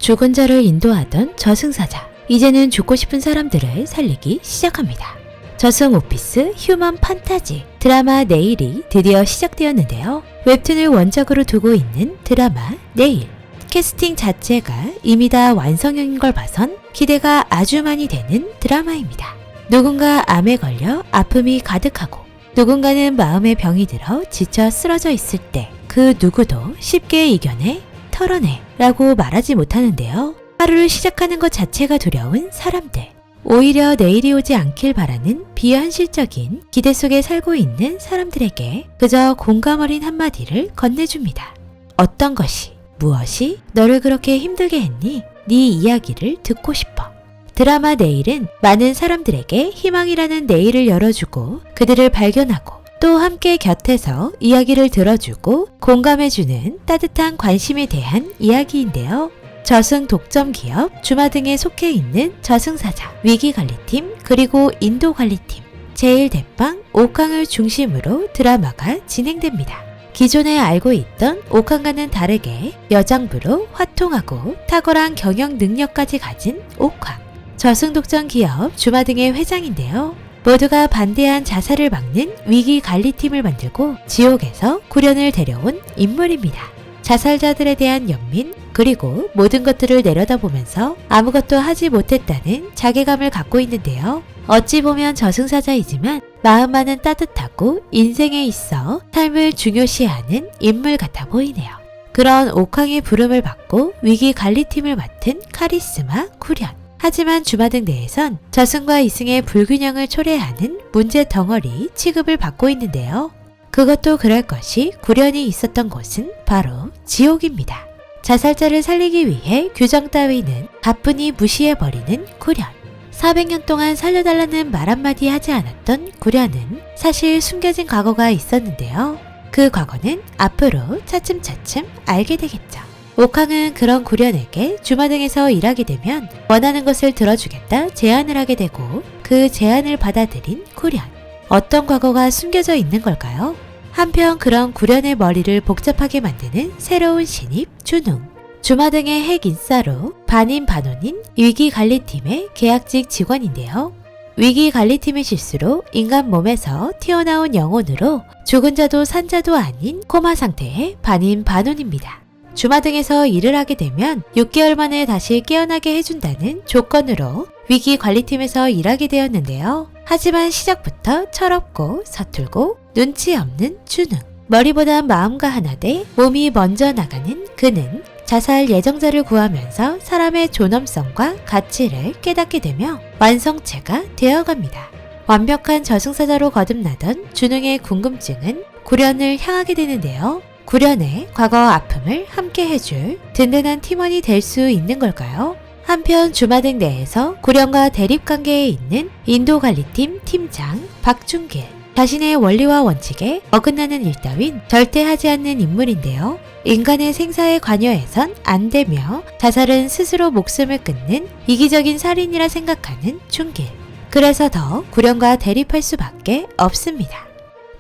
죽은 자를 인도하던 저승사자. 이제는 죽고 싶은 사람들을 살리기 시작합니다. 저승 오피스 휴먼 판타지 드라마 네일이 드디어 시작되었는데요. 웹툰을 원작으로 두고 있는 드라마 네일. 캐스팅 자체가 이미 다 완성형인 걸 봐선 기대가 아주 많이 되는 드라마입니다. 누군가 암에 걸려 아픔이 가득하고 누군가는 마음의 병이 들어 지쳐 쓰러져 있을 때 그 누구도 쉽게 이겨내, 털어내 라고 말하지 못하는데요. 하루를 시작하는 것 자체가 두려운 사람들. 오히려 내일이 오지 않길 바라는 비현실적인 기대 속에 살고 있는 사람들에게 그저 공감 어린 한마디를 건네줍니다. 어떤 것이, 무엇이 너를 그렇게 힘들게 했니? 네 이야기를 듣고 싶어. 드라마 내일은 많은 사람들에게 희망이라는 내일을 열어주고 그들을 발견하고 또 함께 곁에서 이야기를 들어주고 공감해주는 따뜻한 관심에 대한 이야기인데요. 저승 독점 기업 주마 등에 속해 있는 저승사자, 위기관리팀, 그리고 인도관리팀, 제1대빵 옥항을 중심으로 드라마가 진행됩니다. 기존에 알고 있던 옥항과는 다르게 여장부로 화통하고 탁월한 경영 능력까지 가진 옥항. 저승 독점 기업 주마 등의 회장인데요. 모두가 반대한 자살을 막는 위기관리팀을 만들고 지옥에서 구련을 데려온 인물입니다. 자살자들에 대한 연민, 그리고 모든 것들을 내려다보면서 아무것도 하지 못했다는 자괴감을 갖고 있는데요. 어찌 보면 저승사자이지만 마음만은 따뜻하고 인생에 있어 삶을 중요시하는 인물 같아 보이네요. 그런 옥황의 부름을 받고 위기관리팀을 맡은 카리스마 구련. 하지만 주마등 내에선 저승과 이승의 불균형을 초래하는 문제 덩어리 취급을 받고 있는데요. 그것도 그럴 것이 구련이 있었던 곳은 바로 지옥입니다. 자살자를 살리기 위해 규정 따위는 가뿐히 무시해버리는 구련. 400년 동안 살려달라는 말 한마디 하지 않았던 구련은 사실 숨겨진 과거가 있었는데요. 그 과거는 앞으로 차츰차츰 알게 되겠죠. 옥황은 그런 구련에게 주마등에서 일하게 되면 원하는 것을 들어주겠다 제안을 하게 되고 그 제안을 받아들인 구련. 어떤 과거가 숨겨져 있는 걸까요? 한편 그런 구련의 머리를 복잡하게 만드는 새로운 신입 준웅. 주마등의 핵 인싸로 반인 반원인 위기관리팀의 계약직 직원인데요. 위기관리팀의 실수로 인간 몸에서 튀어나온 영혼으로 죽은 자도 산 자도 아닌 코마 상태의 반인 반원입니다. 주마등에서 일을 하게 되면 6개월 만에 다시 깨어나게 해준다는 조건으로 위기관리팀에서 일하게 되었는데요. 하지만 시작부터 철없고 서툴고 눈치 없는 준웅. 머리보다 마음과 하나 돼 몸이 먼저 나가는 그는 자살 예정자를 구하면서 사람의 존엄성과 가치를 깨닫게 되며 완성체가 되어갑니다. 완벽한 저승사자로 거듭나던 준웅의 궁금증은 구련을 향하게 되는데요. 구련의 과거 아픔을 함께 해줄 든든한 팀원이 될 수 있는 걸까요? 한편 주마등 내에서 구련과 대립관계에 있는 인도관리팀 팀장 박준길. 자신의 원리와 원칙에 어긋나는 일 따윈 절대 하지 않는 인물인데요. 인간의 생사에 관여해선 안 되며 자살은 스스로 목숨을 끊는 이기적인 살인이라 생각하는 준길. 그래서 더 구련과 대립할 수밖에 없습니다.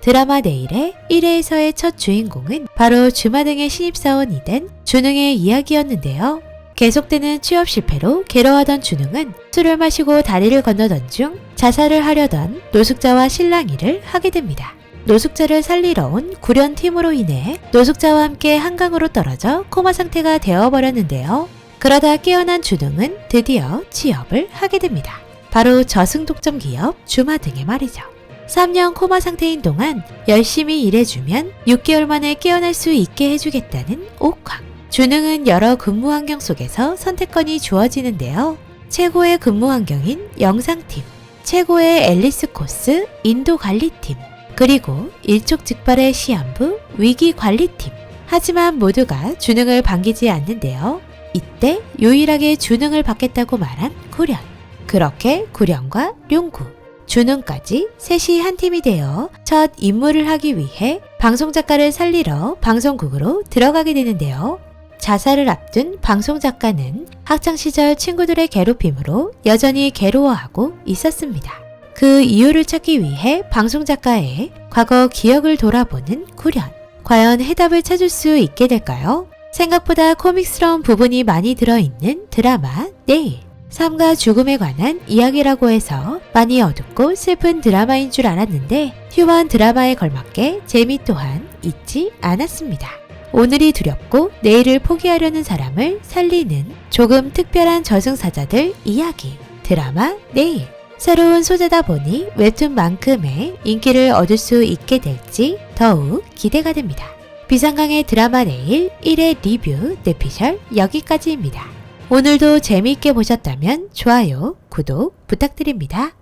드라마 내일의 1회에서의 첫 주인공은 바로 주마등의 신입사원이 된 준웅의 이야기였는데요. 계속되는 취업 실패로 괴로워하던 준웅은 술을 마시고 다리를 건너던 중 자살을 하려던 노숙자와 실랑이를 하게 됩니다. 노숙자를 살리러 온 구련팀으로 인해 노숙자와 함께 한강으로 떨어져 코마 상태가 되어버렸는데요. 그러다 깨어난 준웅은 드디어 취업을 하게 됩니다. 바로 저승독점 기업 주마등의 말이죠. 3년 코마 상태인 동안 열심히 일해주면 6개월 만에 깨어날 수 있게 해주겠다는 옥황. 준웅은 여러 근무 환경 속에서 선택권이 주어지는데요. 최고의 근무 환경인 영상팀, 최고의 앨리스 코스 인도관리팀, 그리고 일촉즉발의 시한부 위기관리팀. 하지만 모두가 준웅을 반기지 않는데요. 이때 유일하게 준웅을 받겠다고 말한 구련. 그렇게 구련과 룡구, 준웅까지 셋이 한 팀이 되어 첫 임무를 하기 위해 방송작가를 살리러 방송국으로 들어가게 되는데요. 자살을 앞둔 방송작가는 학창시절 친구들의 괴롭힘으로 여전히 괴로워하고 있었습니다. 그 이유를 찾기 위해 방송작가의 과거 기억을 돌아보는 구련. 과연 해답을 찾을 수 있게 될까요? 생각보다 코믹스러운 부분이 많이 들어있는 드라마 내일. 삶과 죽음에 관한 이야기라고 해서 많이 어둡고 슬픈 드라마인 줄 알았는데 휴먼 드라마에 걸맞게 재미 또한 잊지 않았습니다. 오늘이 두렵고 내일을 포기하려는 사람을 살리는 조금 특별한 저승사자들 이야기 드라마 내일. 새로운 소재다 보니 웹툰만큼의 인기를 얻을 수 있게 될지 더욱 기대가 됩니다. 비상강의 드라마 내일 1회 리뷰 뇌피셜 여기까지입니다. 오늘도 재미있게 보셨다면 좋아요, 구독 부탁드립니다.